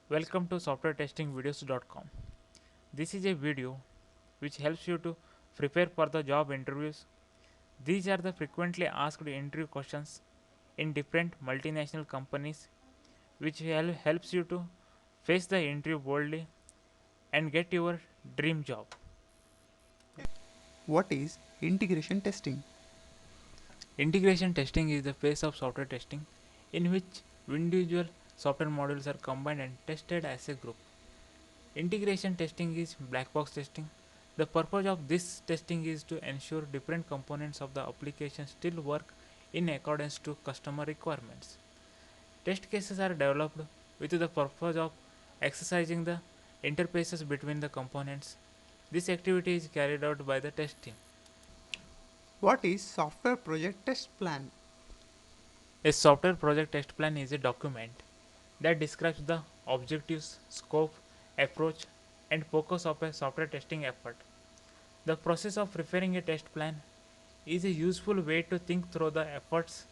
Welcome to softwaretestingvideos.com. This is a video which helps you to prepare for the job interviews. These are the frequently asked interview questions in different multinational companies which helps you to face the interview boldly and get your dream job. What is integration testing? Integration testing is the phase of software testing in which individual software modules are combined and tested as a group. Integration testing is black box testing. The purpose of this testing is to ensure different components of the application still work in accordance to customer requirements. Test cases are developed with the purpose of exercising the interfaces between the components. This activity is carried out by the test team. What is software project test plan? A software project test plan is a document that describes the objectives, scope, approach, and focus of a software testing effort. The process of preparing a test plan is a useful way to think through the efforts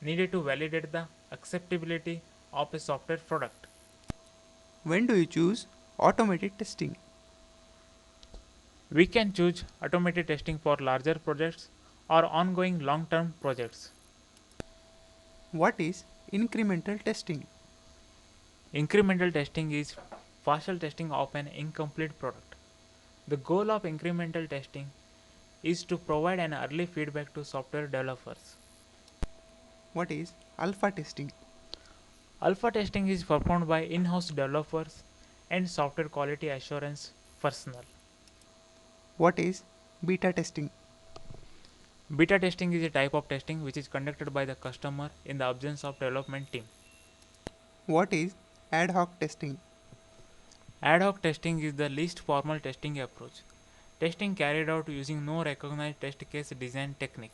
needed to validate the acceptability of a software product. When do you choose automated testing? We can choose automated testing for larger projects or ongoing long term projects. What is incremental testing? Incremental testing is partial testing of an incomplete product. The goal of incremental testing is to provide an early feedback to software developers. What is alpha testing? Alpha testing is performed by in house developers and software quality assurance personnel. What is beta testing? Beta testing is a type of testing which is conducted by the customer in the absence of development team. What is ad hoc testing? Ad hoc testing is the least formal testing approach. Testing carried out using no recognized test case design technique.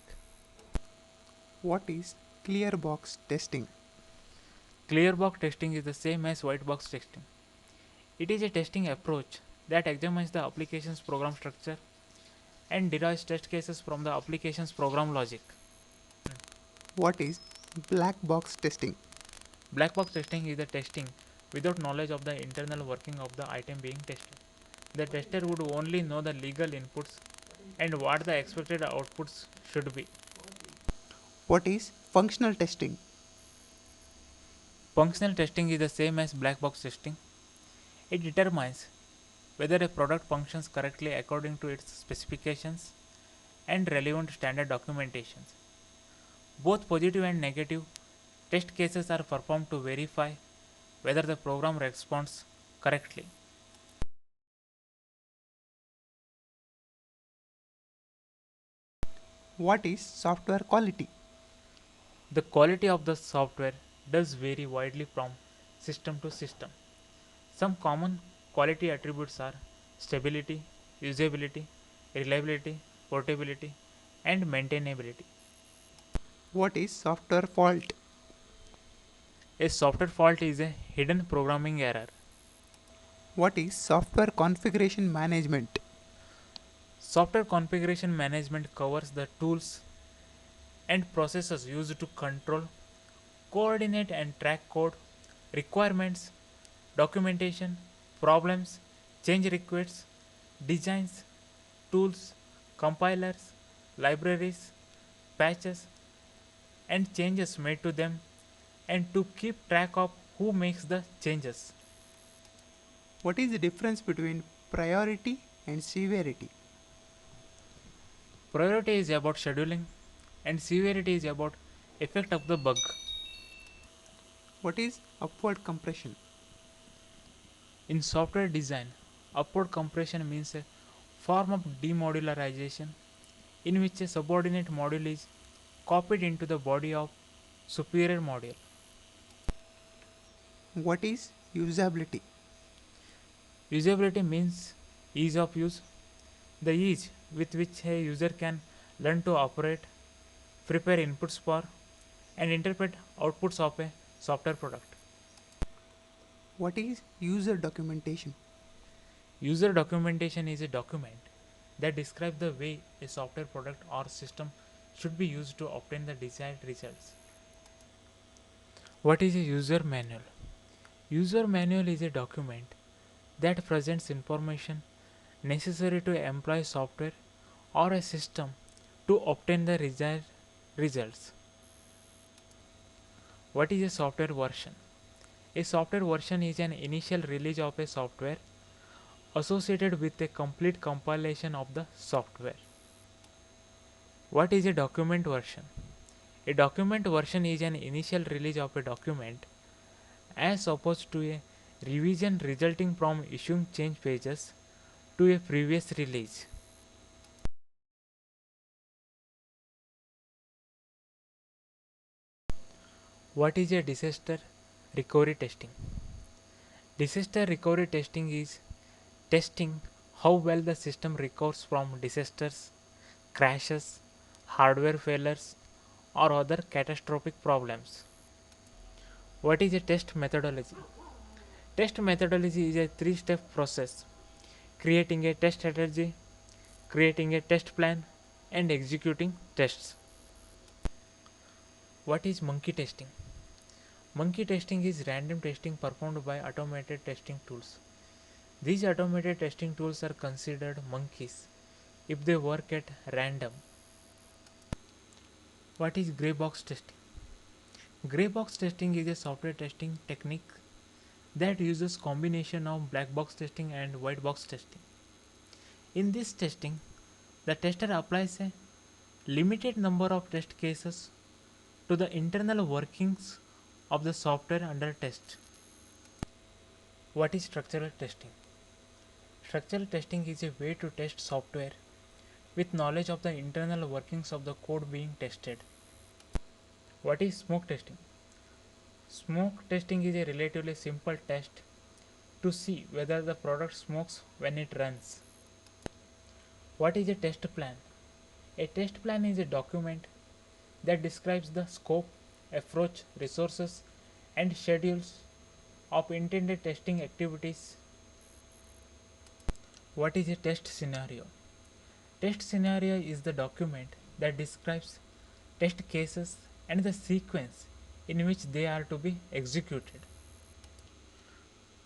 What is clear box testing? Clear box testing is the same as white box testing. It is a testing approach that examines the application's program structure and derives test cases from the application's program logic. What is black box testing? Black box testing is the testing without knowledge of the internal working of the item being tested. The tester would only know the legal inputs and what the expected outputs should be. What is functional testing? Functional testing is the same as black box testing. It determines whether a product functions correctly according to its specifications and relevant standard documentations. Both positive and negative test cases are performed to verify whether the program responds correctly. What is software quality? The quality of the software does vary widely from system to system. Some common quality attributes are stability, usability, reliability, portability, and maintainability. What is software fault? A software fault is a hidden programming error. What is software configuration management? Software configuration management covers the tools and processes used to control, coordinate, and track code, requirements, documentation, problems, change requests, designs, tools, compilers, libraries, patches, and changes made to them, and to keep track of who makes the changes. What is the difference between priority and severity? Priority is about scheduling, and severity is about effect of the bug. What is upward compression? In software design, upward compression means a form of demodularization in which a subordinate module is copied into the body of superior module. What is usability? Usability means ease of use, the ease with which a user can learn to operate, prepare inputs for, and interpret outputs of a software product. What is user documentation? User documentation is a document that describes the way a software product or system should be used to obtain the desired results. What is a user manual? User manual is a document that presents information necessary to employ software or a system to obtain the desired results. What is a software version? A software version is an initial release of a software associated with a complete compilation of the software. What is a document version? A document version is an initial release of a document as opposed to a revision resulting from issuing change pages to a previous release. What is a disaster recovery testing? Disaster recovery testing is testing how well the system recovers from disasters, crashes, hardware failures, or other catastrophic problems. What is a test methodology? Test methodology is a three-step process: creating a test strategy, creating a test plan, and executing tests. What is monkey testing? Monkey testing is random testing performed by automated testing tools. These automated testing tools are considered monkeys if they work at random. What is gray box testing? Gray box testing is a software testing technique that uses combination of black box testing and white box testing. In this testing, the tester applies a limited number of test cases to the internal workings of the software under test. What is structural testing? Structural testing is a way to test software with knowledge of the internal workings of the code being tested. What is smoke testing? Smoke testing is a relatively simple test to see whether the product smokes when it runs. What is a test plan? A test plan is a document that describes the scope, approach, resources, and schedules of intended testing activities. What is a test scenario? Test scenario is the document that describes test cases and the sequence in which they are to be executed.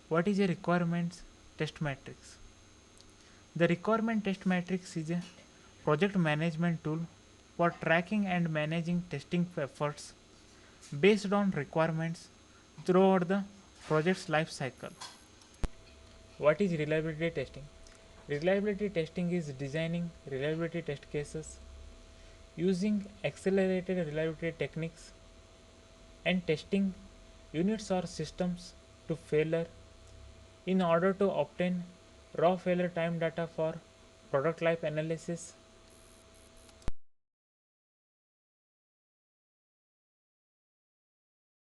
What is a requirements test matrix? The requirement test matrix is a project management tool for tracking and managing testing efforts based on requirements throughout the project's life cycle. What is reliability testing? Reliability testing is designing reliability test cases using accelerated reliability techniques and testing units or systems to failure in order to obtain raw failure time data for product life analysis